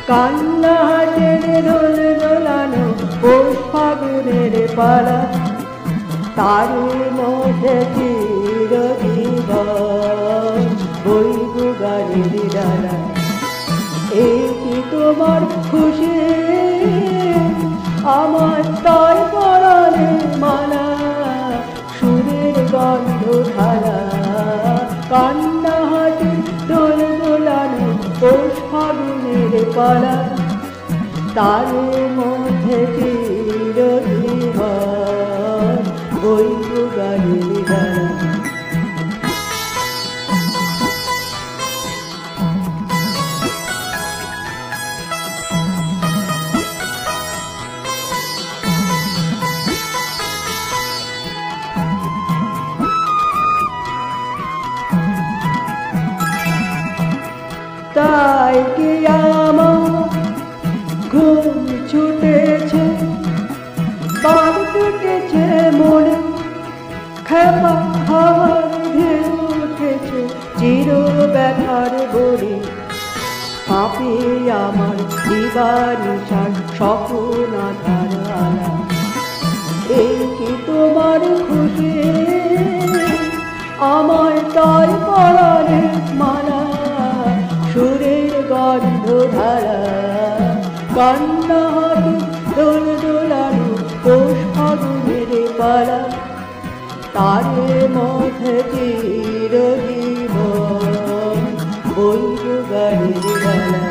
কান্না হাটের দোল দোলানো পৌষ ফাগুনের পালা, তার মধ্যে চিরজীবন বইব গানের ডালা। এই কি তোমার খুশি, আমার তাই পরাণের মালা, সুরের গন্ধ ঢালা। কান্না হাটের দোল দোলানো পৌষ ফাগুনের পালা, তার মধ্যে চিরজীবন বইব গানের ডালা। তাই কি আমার ঘুম ছুটেছে, বাদ টুটেছে মনে, খেপা হাওয়ার ঢেউ উঠেছে চির ব্যথার বড়ি। পাপে আমার দিবানিশার স্বপ্ন আধার আলা। এই কি তোমার খুশি, আমার তাই পরাণের মালা, সুরের গন্ধ ধারা। কান্না হাটে দোল দোলানো পৌষ ফাগুনের পালা, তার মধ্যে চিরজীবন বইব গানের ডালা।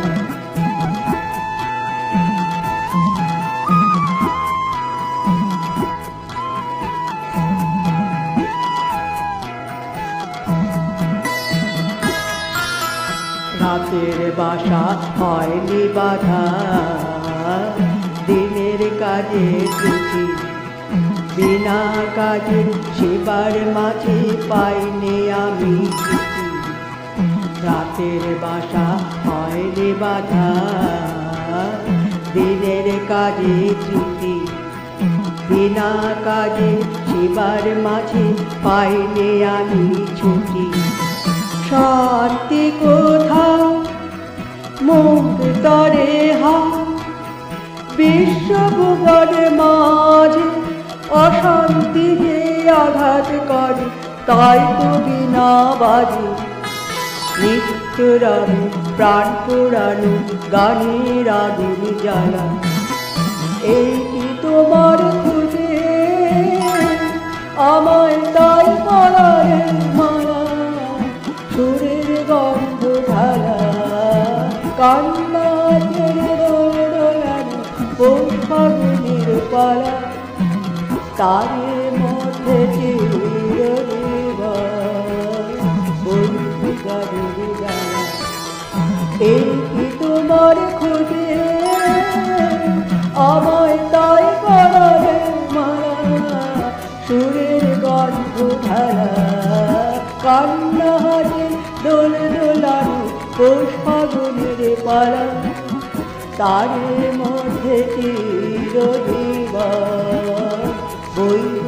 রাতের বাসা হয়নি বাধা, দিনের কাজে ছুটি, বিনা কাজে সেবার মাঝে পাইনি আমি ছুটি। রাতের বাসা হয়নি বাধা, দিনের কাজে ছুটি, বিনা কাজে সেবার মাঝে পাইনি আমি ছুটি। শান্তি কোথায় মুখ তরে হাত, বিশ্বভুবনের মাঝে অশান্তি যে আঘাত করে, তাই তো বিনা বাজে নিত্য রামে প্রাণ পোড়ানো গানের আগুন জ্বালা। এই কি তোমার খুঁজে, আমায় তাই পরাণের মালা, সুরের গন্ধ ঢালা। কান্না হাটের দোল দোলানো পৌষ ফাগুনের পালা, তার মধ্যে চিরজীবন বইব গানের ডালা। এই কি তোমার খুঁজে, আমায় তাই পরাণের মালা, সুরের গন্ধ ঢালা। কান্না হাটে দোল দোলানো পৌষ ফাগুনের পালা, তার মধ্যে চিরজীবন বইব